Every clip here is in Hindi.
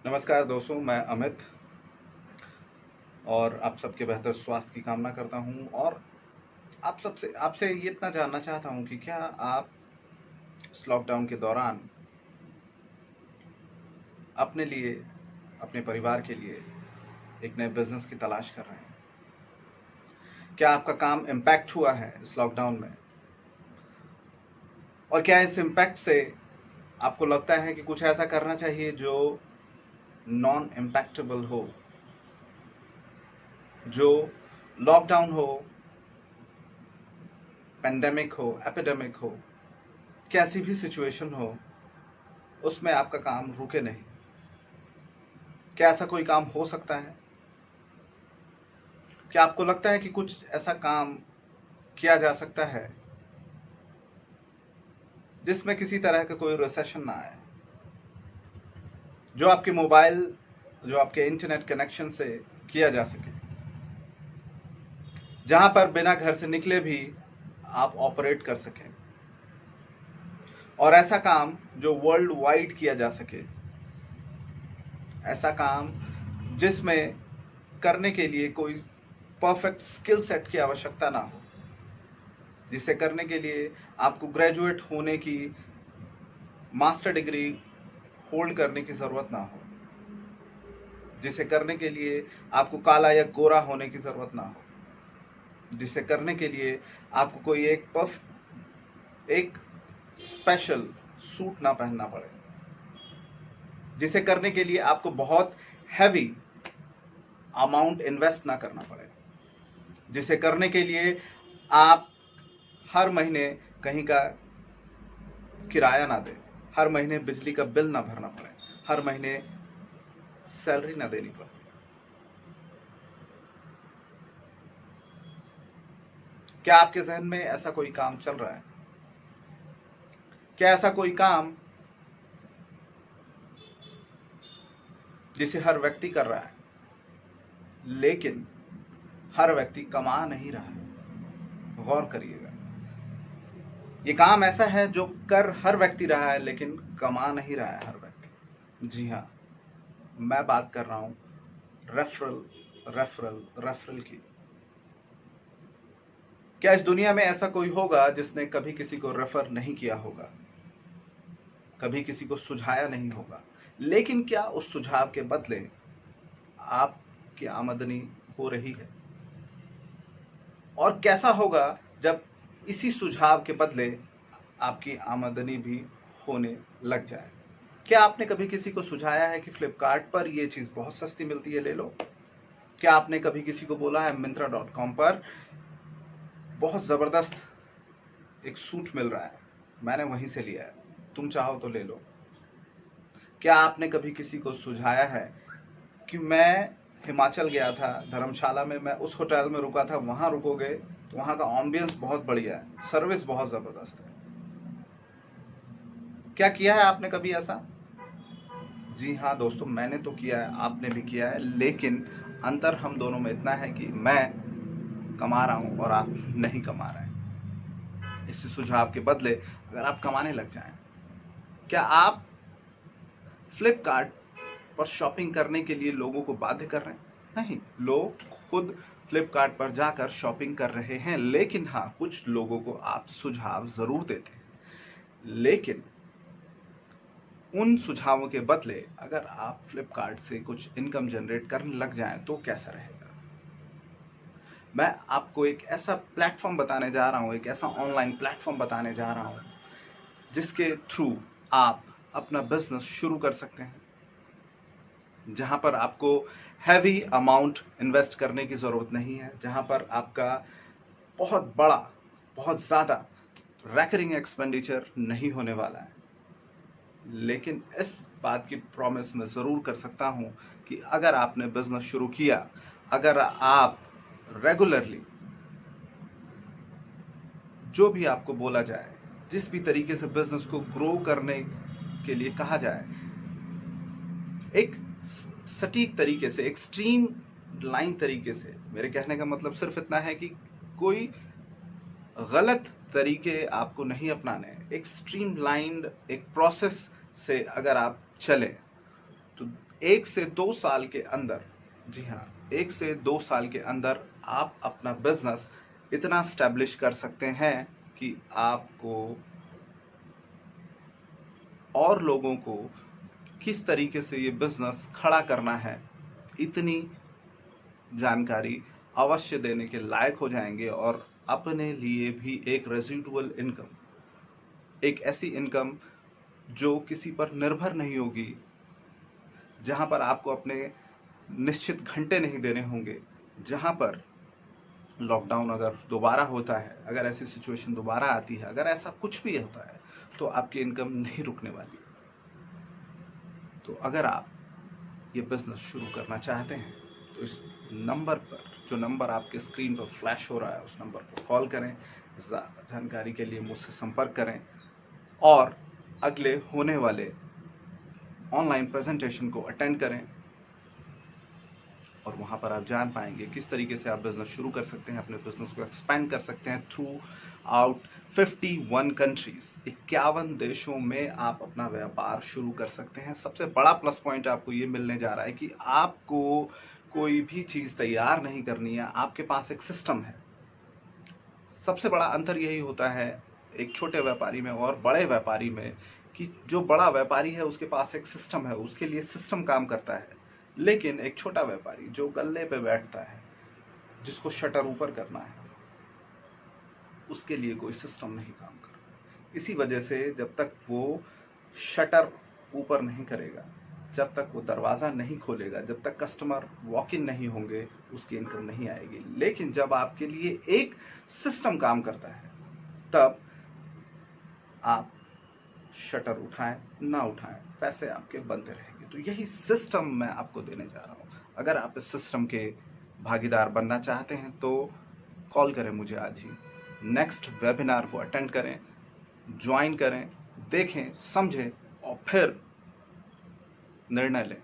नमस्कार दोस्तों, मैं अमित और आप सबके बेहतर स्वास्थ्य की कामना करता हूं और आपसे ये इतना जानना चाहता हूं कि क्या आप इस लॉकडाउन के दौरान अपने लिए, अपने परिवार के लिए एक नए बिजनेस की तलाश कर रहे हैं? क्या आपका काम इम्पैक्ट हुआ है इस लॉकडाउन में? और क्या इस इम्पैक्ट से आपको लगता है कि कुछ ऐसा करना चाहिए जो नॉन इम्पैक्टेबल हो, जो लॉकडाउन हो, पेंडेमिक हो, एपिडेमिक हो, कैसी भी सिचुएशन हो, उसमें आपका काम रुके नहीं? क्या ऐसा कोई काम हो सकता है? क्या आपको लगता है कि कुछ ऐसा काम किया जा सकता है जिसमें किसी तरह का कोई रिसेशन ना आए, जो आपके मोबाइल, जो आपके इंटरनेट कनेक्शन से किया जा सके, जहां पर बिना घर से निकले भी आप ऑपरेट कर सकें, और ऐसा काम जो वर्ल्ड वाइड किया जा सके, ऐसा काम जिसमें करने के लिए कोई परफेक्ट स्किल सेट की आवश्यकता ना हो, जिसे करने के लिए आपको ग्रेजुएट होने की, मास्टर डिग्री होल्ड करने की ज़रूरत ना हो, जिसे करने के लिए आपको काला या गोरा होने की ज़रूरत ना हो, जिसे करने के लिए आपको कोई एक स्पेशल सूट ना पहनना पड़े, जिसे करने के लिए आपको बहुत हैवी अमाउंट इन्वेस्ट ना करना पड़े, जिसे करने के लिए आप हर महीने कहीं का किराया ना दें, हर महीने बिजली का बिल ना भरना पड़े, हर महीने सैलरी ना देनी पड़े। क्या आपके जहन में ऐसा कोई काम चल रहा है? क्या ऐसा कोई काम जिसे हर व्यक्ति कर रहा है, लेकिन हर व्यक्ति कमा नहीं रहा है? गौर करिएगा, ये काम ऐसा है जो कर हर व्यक्ति रहा है लेकिन कमा नहीं रहा है हर व्यक्ति। जी हाँ, मैं बात कर रहा हूं रेफरल, रेफरल, रेफरल की। क्या इस दुनिया में ऐसा कोई होगा जिसने कभी किसी को रेफर नहीं किया होगा, कभी किसी को सुझाया नहीं होगा, लेकिन क्या उस सुझाव के बदले आपकी आमदनी हो रही है? और कैसा होगा जब इसी सुझाव के बदले आपकी आमदनी भी होने लग जाए? क्या आपने कभी किसी को सुझाया है कि फ्लिपकार्ट पर ये चीज़ बहुत सस्ती मिलती है, ले लो? क्या आपने कभी किसी को बोला है Myntra.com पर बहुत ज़बरदस्त एक सूट मिल रहा है, मैंने वहीं से लिया है, तुम चाहो तो ले लो? क्या आपने कभी किसी को सुझाया है कि मैं हिमाचल गया था, धर्मशाला में मैं उस होटल में रुका था, वहाँ रुकोगे तो वहाँ का एम्बियंस बहुत बढ़िया है, सर्विस बहुत ज़बरदस्त है? क्या किया है आपने कभी ऐसा? जी हाँ दोस्तों, मैंने तो किया है, आपने भी किया है, लेकिन अंतर हम दोनों में इतना है कि मैं कमा रहा हूँ और आप नहीं कमा रहे हैं। इस सुझाव के बदले अगर आप कमाने लग जाएं, क्या आप फ्लिपकार्ट पर शॉपिंग करने के लिए लोगों को बाध्य कर रहे हैं? नहीं, लोग खुद फ्लिपकार्ट पर जाकर शॉपिंग कर रहे हैं, लेकिन हाँ, कुछ लोगों को आप सुझाव ज़रूर देते हैं। लेकिन उन सुझावों के बदले अगर आप फ्लिपकार्ट से कुछ इनकम जनरेट करने लग जाएं तो कैसा रहेगा? मैं आपको एक ऐसा प्लेटफॉर्म बताने जा रहा हूं, एक ऐसा ऑनलाइन प्लेटफॉर्म बताने जा रहा हूं जिसके थ्रू आप अपना बिजनेस शुरू कर सकते हैं, जहां पर आपको हैवी अमाउंट इन्वेस्ट करने की ज़रूरत नहीं है, जहां पर आपका बहुत बड़ा, बहुत ज़्यादा रेकरिंग एक्सपेंडिचर नहीं होने वाला है। लेकिन इस बात की प्रॉमिस मैं ज़रूर कर सकता हूं कि अगर आपने बिजनेस शुरू किया, अगर आप रेगुलरली जो भी आपको बोला जाए, जिस भी तरीके से बिजनेस को ग्रो करने के लिए कहा जाए, एक सटीक तरीके से, एक स्ट्रीम लाइन तरीके से, मेरे कहने का मतलब सिर्फ इतना है कि कोई गलत तरीके आपको नहीं अपनाने हैं। एक स्ट्रीम लाइन्ड एक प्रोसेस से अगर आप चलें तो 1 से 2 साल के अंदर, जी हाँ, 1 से 2 साल के अंदर आप अपना बिजनेस इतना स्टैब्लिश कर सकते हैं कि आपको और लोगों को किस तरीके से ये बिजनेस खड़ा करना है, इतनी जानकारी अवश्य देने के लायक हो जाएंगे और अपने लिए भी एक रेजिडुअल इनकम, एक ऐसी इनकम जो किसी पर निर्भर नहीं होगी, जहां पर आपको अपने निश्चित घंटे नहीं देने होंगे, जहां पर लॉकडाउन अगर दोबारा होता है, अगर ऐसी सिचुएशन दोबारा आती है, अगर ऐसा कुछ भी होता है, तो आपकी इनकम नहीं रुकने वाली। तो अगर आप ये बिजनेस शुरू करना चाहते हैं तो इस नंबर पर, जो नंबर आपके स्क्रीन पर फ्लैश हो रहा है, उस नंबर पर कॉल करें, जानकारी के लिए मुझसे संपर्क करें और अगले होने वाले ऑनलाइन प्रेजेंटेशन को अटेंड करें और वहाँ पर आप जान पाएंगे किस तरीके से आप बिजनेस शुरू कर सकते हैं, अपने बिजनेस को एक्सपेंड कर सकते हैं थ्रू आउट 51 कंट्रीज, 51 देशों में आप अपना व्यापार शुरू कर सकते हैं। सबसे बड़ा प्लस पॉइंट आपको ये मिलने जा रहा है कि आपको कोई भी चीज़ तैयार नहीं करनी है, आपके पास एक सिस्टम है। सबसे बड़ा अंतर यही होता है एक छोटे व्यापारी में और बड़े व्यापारी में कि जो बड़ा व्यापारी है उसके पास एक सिस्टम है, उसके लिए सिस्टम काम करता है, लेकिन एक छोटा व्यापारी जो गल्ले पे बैठता है, जिसको शटर ऊपर करना है, उसके लिए कोई सिस्टम नहीं काम कर रहा। इसी वजह से जब तक वो शटर ऊपर नहीं करेगा, जब तक वो दरवाज़ा नहीं खोलेगा, जब तक कस्टमर वॉक इन नहीं होंगे, उसकी इनकम नहीं आएगी। लेकिन जब आपके लिए एक सिस्टम काम करता है, तब आप शटर उठाएं ना उठाएं, पैसे आपके बनते रहेंगे। तो यही सिस्टम मैं आपको देने जा रहा हूँ। अगर आप इस सिस्टम के भागीदार बनना चाहते हैं तो कॉल करें मुझे आज ही, नेक्स्ट वेबिनार को अटेंड करें, ज्वाइन करें, देखें, समझें और फिर निर्णय लें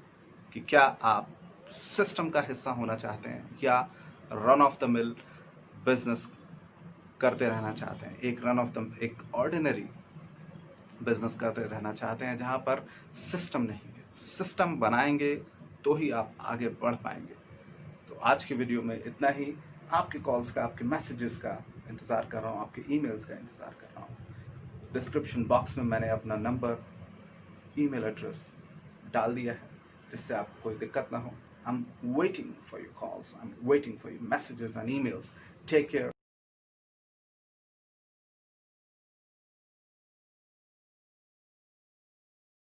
कि क्या आप सिस्टम का हिस्सा होना चाहते हैं या run of the mill business करते रहना चाहते हैं। एक ऑर्डिनरी बिजनेस करते रहना चाहते हैं जहां पर सिस्टम नहीं है। सिस्टम बनाएंगे तो ही आप आगे बढ़ पाएंगे। तो आज की वीडियो में इतना ही। आपके कॉल्स का, आपके मैसेजेस का इंतज़ार कर रहा हूँ, आपके ईमेल्स का इंतज़ार कर रहा हूँ। डिस्क्रिप्शन बॉक्स में मैंने अपना नंबर, ईमेल एड्रेस डाल दिया है, जिससे आपको कोई दिक्कत ना हो। I'm waiting for your calls. I'm waiting for your messages and emails. Take care.